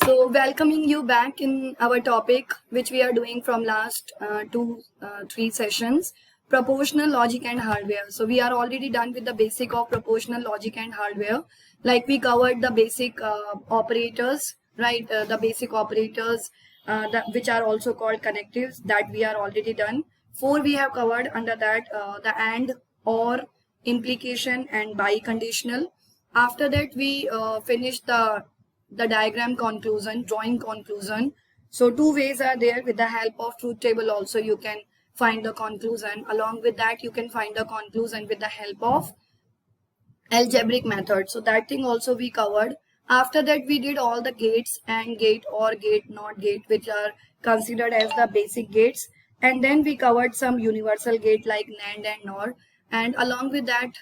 So welcoming you back in our topic, which we are doing from last three sessions, proportional logic and hardware. So we are already done with the basic of proportional logic and hardware. Like we covered the basic operators, right? The basic operators which are also called connectives, that we are already done. Four we have covered under that, the and, or, implication and biconditional. After that we finished the diagram conclusion, drawing conclusion. So two ways are there. With the help of truth table also you can find the conclusion. Along with that you can find the conclusion with the help of algebraic method. So that thing also we covered. After that we did all the gates, and gate, or gate, not gate, which are considered as the basic gates. And then we covered some universal gate like NAND and NOR. And along with that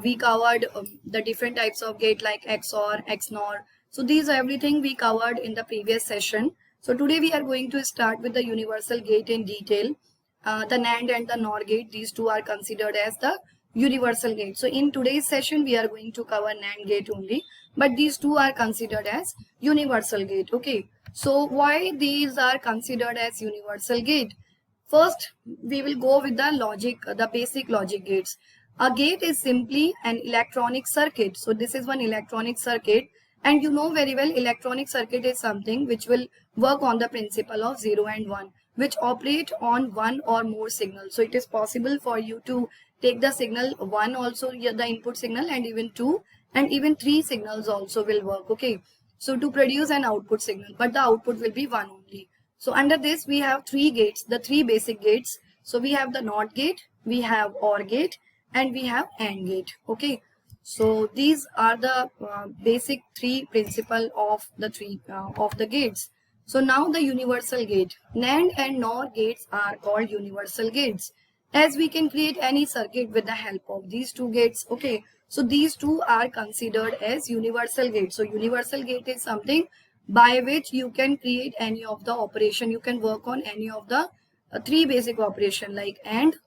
we covered the different types of gate like XOR, XNOR. So these are everything we covered in the previous session. So today we are going to start with the universal gate in detail. The NAND and the NOR gate, these two are considered as the universal gate. So in today's session we are going to cover NAND gate only, but these two are considered as universal gate. Okay, so why these are considered as universal gate? First we will go with the logic, the basic logic gates. A gate is simply an electronic circuit. So this is one electronic circuit, and you know very well electronic circuit is something which will work on the principle of 0 and 1, which operate on one or more signals. So it is possible for you to take the signal 1 also, the input signal, and even 2 and even 3 signals also will work. Okay, so to produce an output signal, but the output will be 1 only. So under this we have three gates, the three basic gates. So we have the NOT gate, we have OR gate, and we have AND gate. Okay, so these are the basic three principle of the gates. So now the universal gate, NAND and NOR gates are called universal gates, as we can create any circuit with the help of these two gates. Okay, so these two are considered as universal gates. So universal gate is something by which you can create any of the operation, you can work on any of the three basic operation like AND,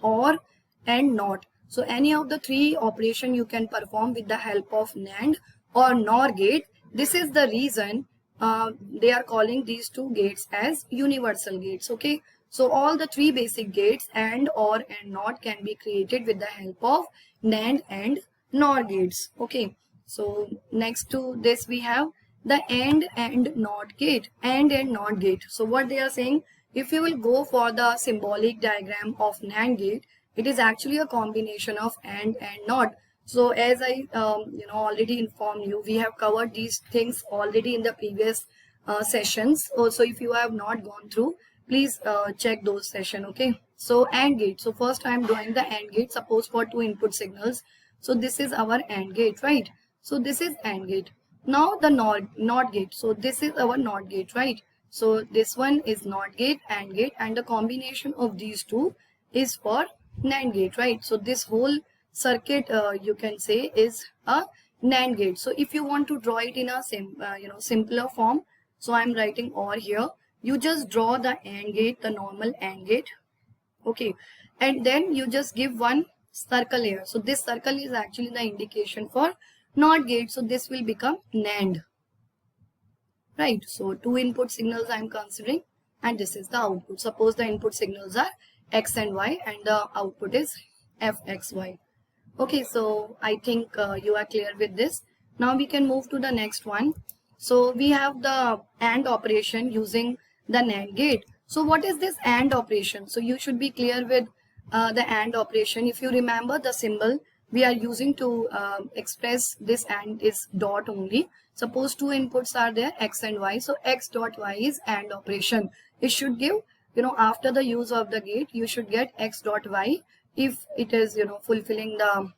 OR, and NOT. So any of the three operation you can perform with the help of NAND or NOR gate. This is the reason they are calling these two gates as universal gates. Okay, so all the three basic gates, AND, OR, and NOT, can be created with the help of NAND and NOR gates. Okay, so next to this we have the AND and NOT gate. AND and NOT gate. So what they are saying, if you will go for the symbolic diagram of NAND gate, it is actually a combination of AND and NOT. So as I already informed you, we have covered these things already in the previous sessions. Also, if you have not gone through, please check those sessions. Okay, so AND gate. So first I am drawing the AND gate. Suppose for two input signals. So this is our AND gate, right? So this is AND gate. Now the NOT gate. So this is our NOT gate, right? So this one is NOT gate, AND gate, and the combination of these two is for NAND gate, right? So this whole circuit you can say is a NAND gate. So if you want to draw it in a simpler form, so I'm writing OR here. You just draw the AND gate, the normal AND gate. Okay, and then you just give one circle here. So this circle is actually the indication for NOT gate. So this will become NAND, right? So two input signals I'm considering, and this is the output. Suppose the input signals are X and Y, and the output is FXY. Okay, so I think you are clear with this. Now we can move to the next one. So we have the AND operation using the NAND gate. So what is this AND operation? So you should be clear with the AND operation. If you remember, the symbol we are using to express this AND is dot only. Suppose two inputs are there, X and Y. So X dot Y is AND operation. It should give, after the use of the gate, you should get X dot Y if it is, fulfilling the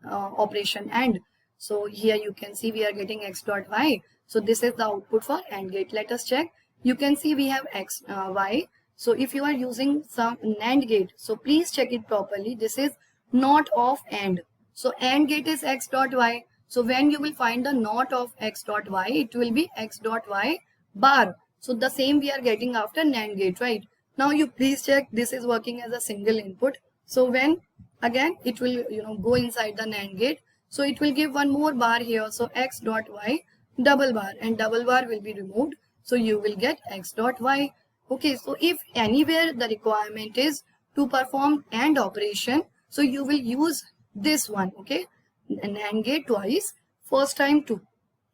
operation AND. So here you can see we are getting X dot Y. So this is the output for AND gate. Let us check. You can see we have X, Y. So if you are using some NAND gate, so please check it properly. This is not of AND. So AND gate is X dot Y. So when you will find the not of X dot Y, it will be X dot Y bar. So the same we are getting after NAND gate, right? Now you please check, this is working as a single input. So when again it will go inside the NAND gate, so it will give one more bar here. So X dot Y double bar, and double bar will be removed. So you will get x dot y. Okay, so if anywhere the requirement is to perform AND operation, so you will use this one. Okay, an AND gate twice. First time two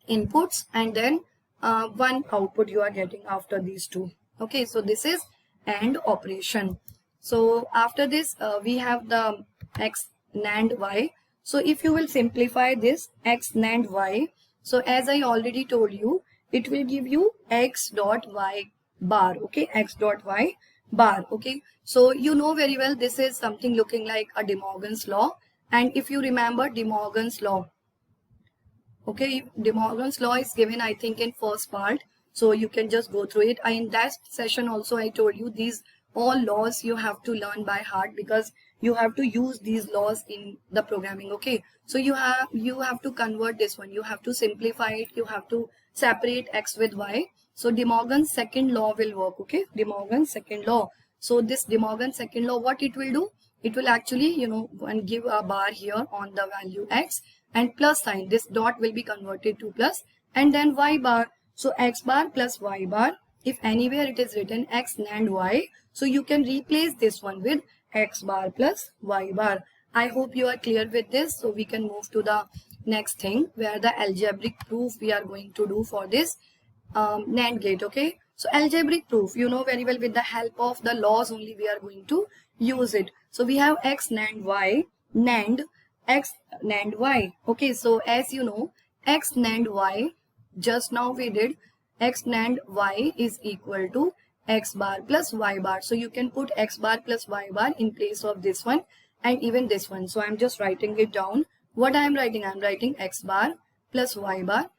inputs and then one output you are getting after these two. Okay, so this is AND operation. So after this we have the x NAND y. So if you will simplify this x NAND y, so as I already told you, it will give you x dot y bar. Okay, x dot y bar. Okay, so you know very well this is something looking like a De Morgan's law. And if you remember De Morgan's law, okay, De Morgan's law is given I think in first part, so you can just go through it. In that session also I told you these all laws you have to learn by heart, because you have to use these laws in the programming. Okay, so you have to convert this one, you have to simplify it, you have to separate x with y. So De Morgan's second law will work. Okay, De Morgan's second law. So this De Morgan's second law, what it will do, it will actually, you know, and give a bar here on the value x, and plus sign, this dot will be converted to plus, and then y bar. So x bar plus y bar, if anywhere it is written x NAND y, so you can replace this one with x bar plus y bar. I hope you are clear with this. So we can move to the next thing, where the algebraic proof we are going to do for this NAND gate. Okay, so algebraic proof, you know very well, with the help of the laws only we are going to use it. So we have x NAND y, NAND x NAND y. Okay, so as you know, x NAND y, just now we did x NAND y is equal to x bar plus y bar. So you can put x bar plus y bar in place of this one and even this one. So I'm just writing it down. What I am writing, I'm writing x bar plus y bar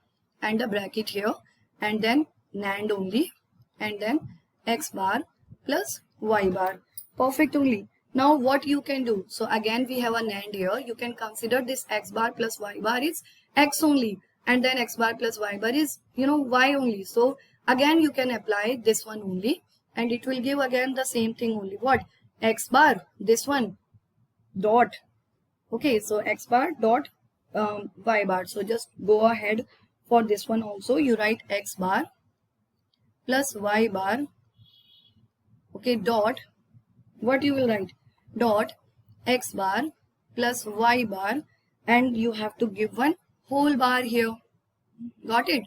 and a bracket here, and then NAND only, and then x bar plus y bar. Perfect only. Now what you can do, so again we have a NAND here, you can consider this x bar plus y bar is x only, and then x bar plus y bar is, you know, y only. So again you can apply this one only, and it will give again the same thing only. What? X bar, this one, dot. Okay, so x bar dot y bar. So just go ahead for this one also, you write x bar plus y bar. Okay, dot, what you will write, dot x bar plus y bar, and you have to give one whole bar here. Got it?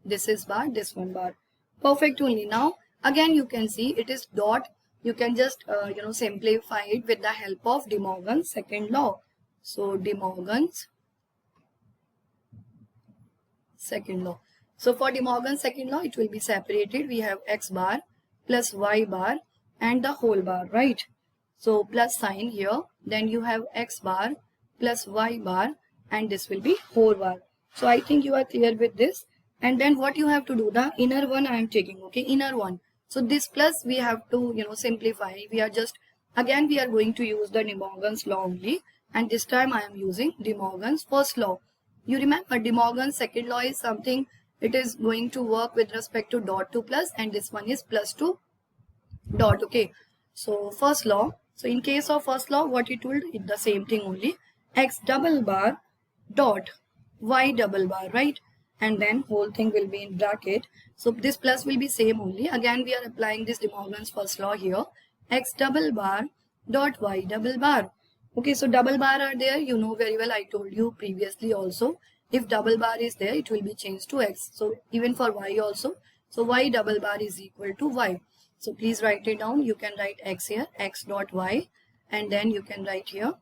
This is bar, this one bar. Perfect only. Now again you can see it is dot. You can just you know, simplify it with the help of De Morgan's second law. So De Morgan's second law. So for De Morgan's second law, it will be separated. We have x bar plus y bar and the whole bar, right? So plus sign here, then you have x bar plus y bar, and this will be whole bar. So I think you are clear with this. And then what you have to do, the inner one I am taking. Okay, inner one. So this plus we have to, you know, simplify. We are just, again we are going to use the De Morgan's law only, and this time I am using De Morgan's first law. You remember De Morgan's second law is something, it is going to work with respect to dot to plus, and this one is plus to dot. Okay, so first law. So in case of first law, what it will do, the same thing only, x double bar dot y double bar, right? And then whole thing will be in bracket. So this plus will be same only. Again we are applying this De Morgan's first law here, x double bar dot y double bar. Okay, so double bar are there, you know very well, I told you previously also, if double bar is there, it will be changed to x. So even for y also, so y double bar is equal to y. So please write it down. You can write x here, x dot y, and then you can write here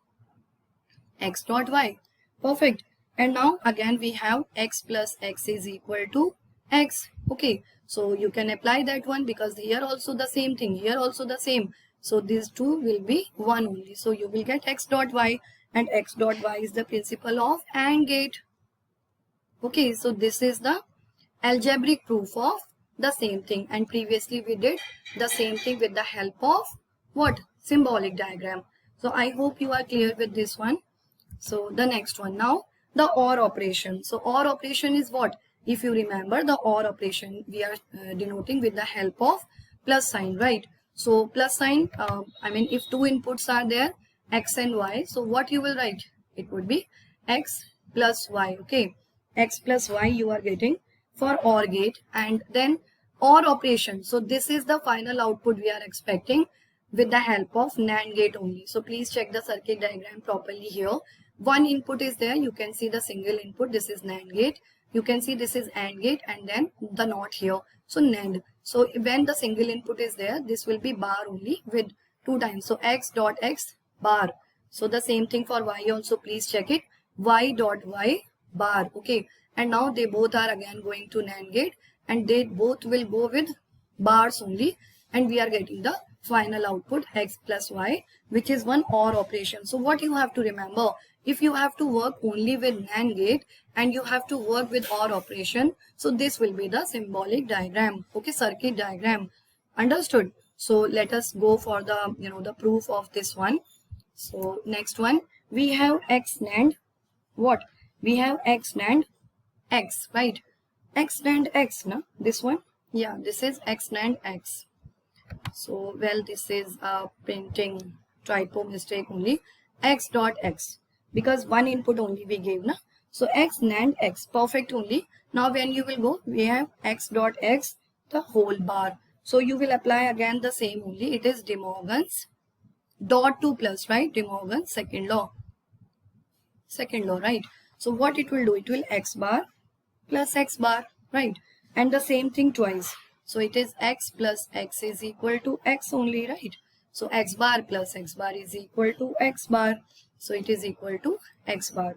x dot y. Perfect. And now again we have x plus x is equal to x. Okay, so you can apply that one, because here also the same thing, here also the same. So these two will be one only. So you will get x dot y, and x dot y is the principle of AND gate. Okay, so this is the algebraic proof of the same thing, and previously we did the same thing with the help of what? Symbolic diagram. So I hope you are clear with this one. So the next one, now the OR operation. So OR operation is what? If you remember, the OR operation we are denoting with the help of plus sign, right? So plus sign, I mean if two inputs are there, x and y, so what you will write? It would be x plus y. Okay, x plus y you are getting. for OR gate and then OR operation. So this is the final output we are expecting with the help of NAND gate only. So please check the circuit diagram properly here. One input is there. You can see the single input. This is NAND gate. You can see this is AND gate and then the NOT here. So NAND. So when the single input is there, this will be bar only with 2 times. So X dot X bar. So the same thing for Y also, please check it. Y dot Y bar. Okay. And now they both are again going to NAND gate and they both will go with bars only. And we are getting the final output X plus Y, which is one OR operation. So what you have to remember, if you have to work only with NAND gate and you have to work with OR operation, so this will be the symbolic diagram, okay, circuit diagram. Understood? So let us go for the, the proof of this one. So next one, we have X NAND. What? We have X NAND X, right? X NAND X, no? This one? Yeah, this is X NAND X. So, well, this is a printing typo mistake only. X dot X. Because one input only we gave, na? So, X NAND X. Perfect only. Now, when you will go, we have X dot X, the whole bar. So, you will apply again the same only. It is De Morgan's dot 2 plus, right? De Morgan's second law. Second law, right? So, what it will do? It will X bar plus X bar, right? And the same thing twice. So it is X plus X is equal to X only, right? So X bar plus X bar is equal to X bar. So it is equal to X bar,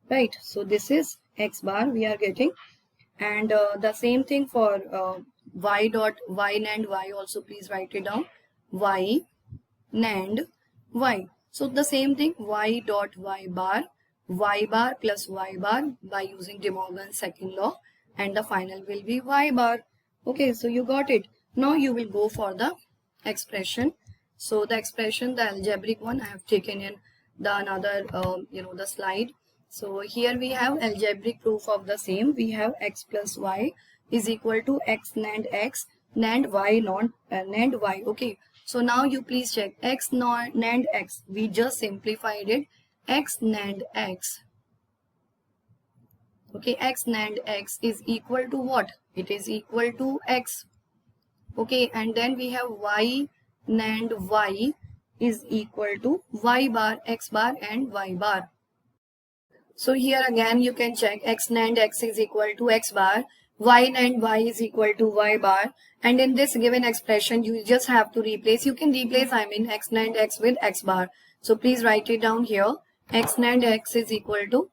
right? So this is X bar we are getting. And the same thing for Y dot Y NAND Y also, please write it down. Y NAND Y. So the same thing, Y dot Y bar plus Y bar by using De Morgan's second law, and the final will be Y bar. Okay, so you got it. Now you will go for the expression. So the expression, the algebraic one, I have taken in the another, the slide. So here we have algebraic proof of the same. We have X plus Y is equal to X NAND X, NAND Y, NAND Y. Okay, so now you please check X NAND X. We just simplified it. X NAND X. Okay, X NAND X is equal to what? It is equal to X. Okay, and then we have Y NAND Y is equal to Y bar, X bar and Y bar. So here again you can check X NAND X is equal to X bar, Y NAND Y is equal to Y bar, and in this given expression you just have to replace. You can replace X NAND X with X bar. So please write it down here. X NAND X is equal to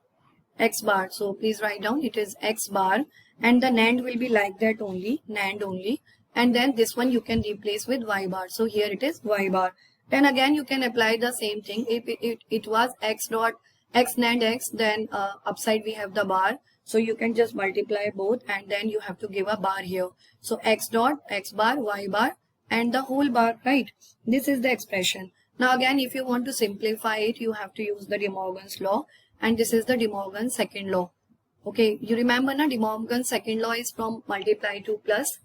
X bar. So please write down it is X bar, and the NAND will be like that only, NAND only, and then this one you can replace with Y bar. So here it is Y bar. Then again you can apply the same thing. If it was X dot X NAND X, then upside we have the bar. So you can just multiply both and then you have to give a bar here. So X dot X bar, Y bar and the whole bar, right? This is the expression. Now again, if you want to simplify it, you have to use the De Morgan's law, and this is the De Morgan's second law. Okay, you remember na, De Morgan's second law is from multiply to plus,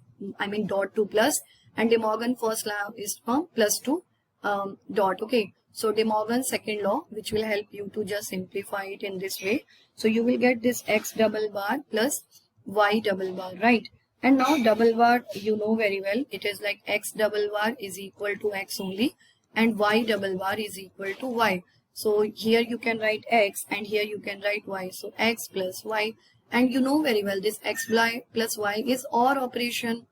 dot to plus, and De Morgan first law is from plus to dot. Okay, so De Morgan's second law, which will help you to just simplify it in this way. So you will get this X double bar plus Y double bar, right? And now double bar, you know very well, it is like X double bar is equal to X only, and Y double bar is equal to Y. So here you can write X and here you can write Y. So X plus Y, and you know very well this X plus Y is OR operation.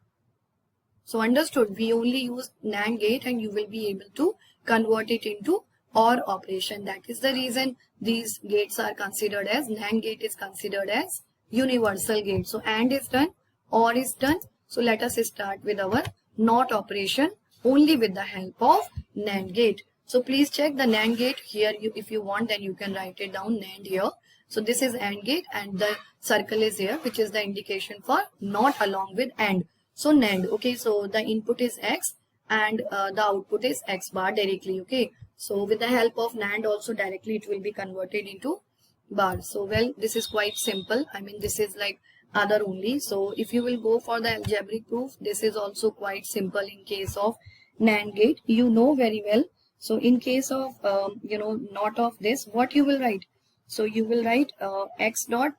So understood, we only use NAND gate and you will be able to convert it into OR operation. That is the reason these gates are considered as, NAND gate is considered as universal gate. So AND is done, OR is done. So let us start with our NOT operation only with the help of NAND gate. So please check the NAND gate here. If you want, then you can write it down, NAND here. So this is AND gate and the circle is here, which is the indication for NOT along with AND. So NAND, okay, so the input is X and the output is X bar directly, okay. So with the help of NAND also directly it will be converted into bar. So well, this is quite simple. This is like other only. So if you will go for the algebraic proof, this is also quite simple in case of NAND gate. You know very well. So in case of, not of this, what you will write? So you will write X dot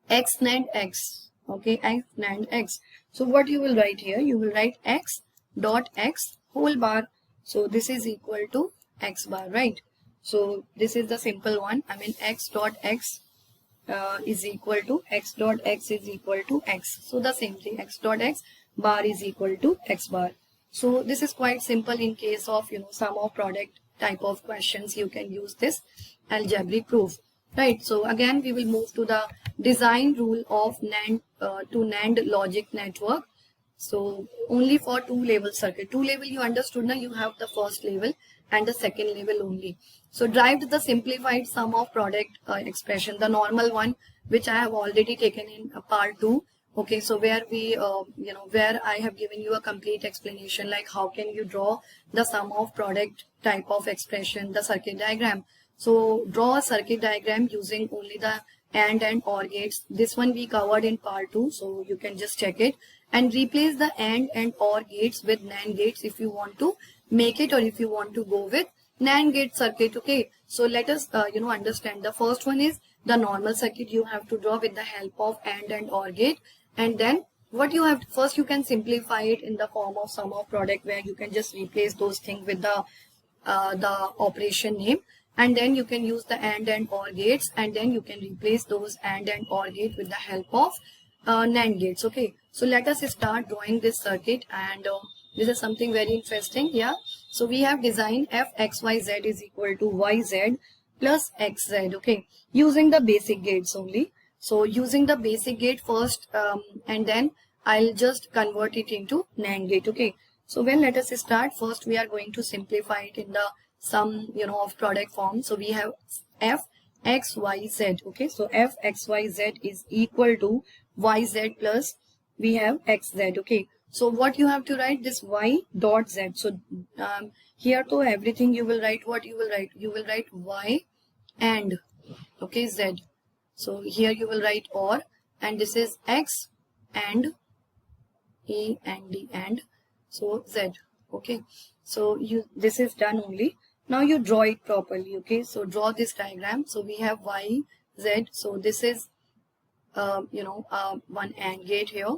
X NAND X. Okay, x NAND x. So what you will write here? You will write x dot x whole bar. So this is equal to x bar, right? So this is the simple one. I mean x dot x is equal to x dot x is equal to x. So the same thing, x dot x bar is equal to x bar. So this is quite simple in case of sum of product type of questions. You can use this algebraic proof, right? So again we will move to the design rule of NAND to NAND logic network. So only for two level circuit. Two level you understood now, you have the first level and the second level only. So derived the simplified sum of product expression, the normal one which I have already taken in part 2. Okay, so where we where I have given you a complete explanation like how can you draw the sum of product type of expression, the circuit diagram. So draw a circuit diagram using only the and OR gates. This one we covered in part 2, so you can just check it, and replace the and OR gates with NAND gates if you want to make it, or if you want to go with NAND gate circuit. Okay, so let us understand. The first one is the normal circuit you have to draw with the help of and OR gate, and then what you have to, first you can simplify it in the form of sum of product, where you can just replace those things with the operation name, and then you can use the and OR gates, and then you can replace those and OR gate with the help of NAND gates. Okay, so let us start drawing this circuit, and this is something very interesting. Yeah, so we have designed fxyz is equal to yz plus xz. Okay, using the basic gates only. So using the basic gate first, and then I'll just convert it into NAND gate. Okay, so when let us start, first we are going to simplify it in the sum of product form. So we have fxyz. Okay, so fxyz is equal to yz plus we have xz. Okay, so what you have to write, this y dot z. So here to everything you will write what you will write. You will write y and okay z. So here you will write OR, and this is x and a and d and so z. Okay, so this is done only. Now you draw it properly. Okay, so draw this diagram. So we have y z. So this is one AND gate here,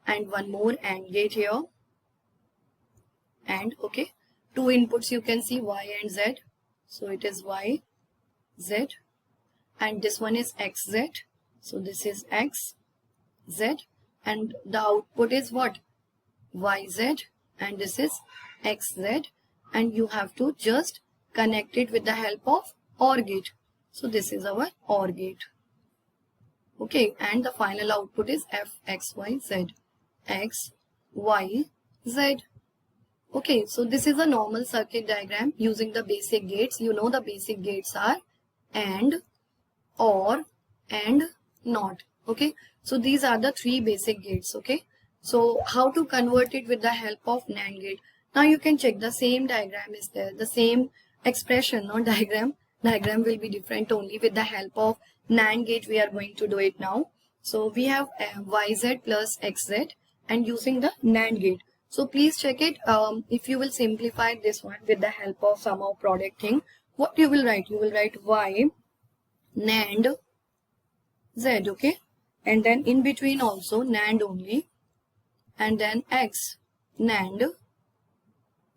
and one more AND gate here, and okay, two inputs you can see y and z. So it is y z, and this one is xz. So this is x z, and the output is what, yz, and this is xz, and you have to just connect it with the help of OR gate. So this is our OR gate. Okay, and the final output is fxyz, x y z. Okay, so this is a normal circuit diagram using the basic gates. You know the basic gates are AND, OR, and NOT. Okay, so these are the three basic gates. Okay, so how to convert it with the help of NAND gate? Now you can check the same diagram is there, the same expression, not diagram. Diagram will be different only. With the help of NAND gate we are going to do it now. So we have yz plus xz, and using the NAND gate. So please check it. If you will simplify this one with the help of sum of product thing, what you will write? You will write y NAND z. Okay, and then in between also NAND only, and then x NAND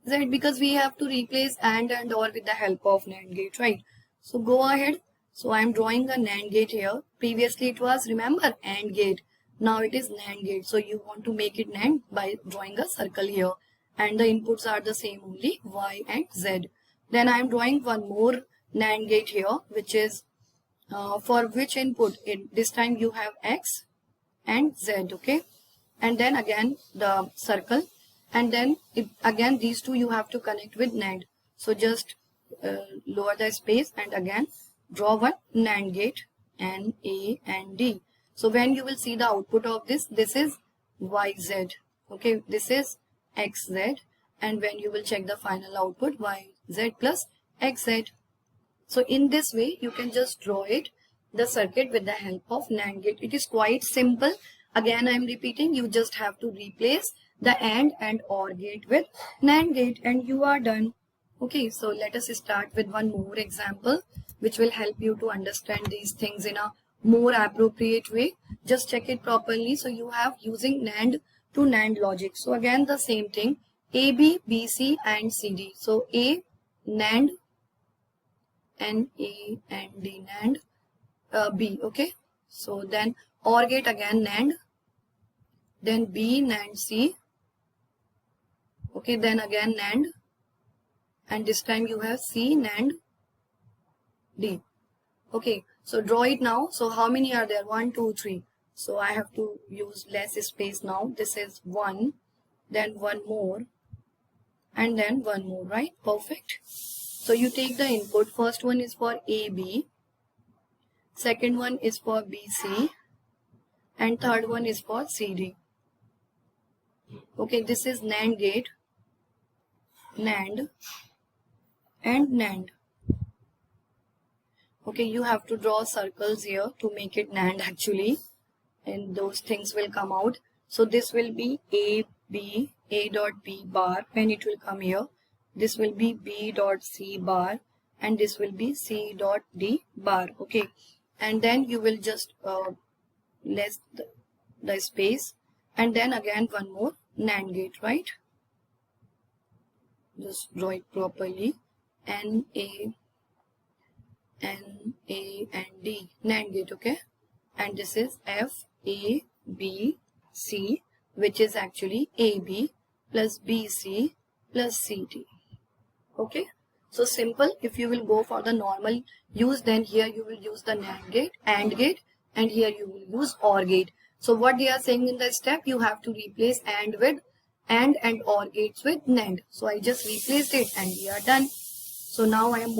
z, because we have to replace and OR with the help of NAND gate, right? So go ahead. So I am drawing a NAND gate here. Previously it was, remember, AND gate. Now it is NAND gate. So you want to make it NAND by drawing a circle here, and the inputs are the same only, y and z. Then I am drawing one more NAND gate here, which is for which input? In this time you have x and z. Okay, and then again the circle, and then again these two you have to connect with NAND. So just lower the space and again draw one NAND gate, N, A and D. So when you will see the output of this is YZ. Okay, this is XZ, and when you will check the final output, YZ plus XZ. So in this way you can just draw it, the circuit, with the help of NAND gate. It is quite simple. Again I am repeating, you just have to replace the and OR gate with NAND gate and you are done. Okay, so let us start with one more example which will help you to understand these things in a more appropriate way. Just check it properly. So you have using NAND to NAND logic. So again the same thing, AB, BC and CD. So A NAND, NA and D NAND, B. Okay, so then OR gate again NAND, then B NAND C. Okay, then again NAND, and this time you have C NAND D. Okay, so draw it now. So how many are there? 1, 2, 3. So I have to use less space now. This is 1, then one more, and then one more, right? Perfect. So you take the input. First one is for AB, second one is for BC, and third one is for CD. Okay, this is NAND gate, NAND and NAND. Okay, you have to draw circles here to make it NAND actually, and those things will come out. So this will be A dot B bar when it will come here. This will be B dot C bar, and this will be C dot D bar. Okay, and then you will just less the space, and then again one more NAND gate, right? Just draw it properly. NA and D NAND gate. Okay, and this is F A B C, which is actually AB plus BC plus CD. Okay, so simple. If you will go for the normal use, then here you will use the NAND gate, AND gate, and here you will use OR gate. So what they are saying in the step, you have to replace AND with AND and OR gates with NAND. So I just replaced it and we are done. So now I am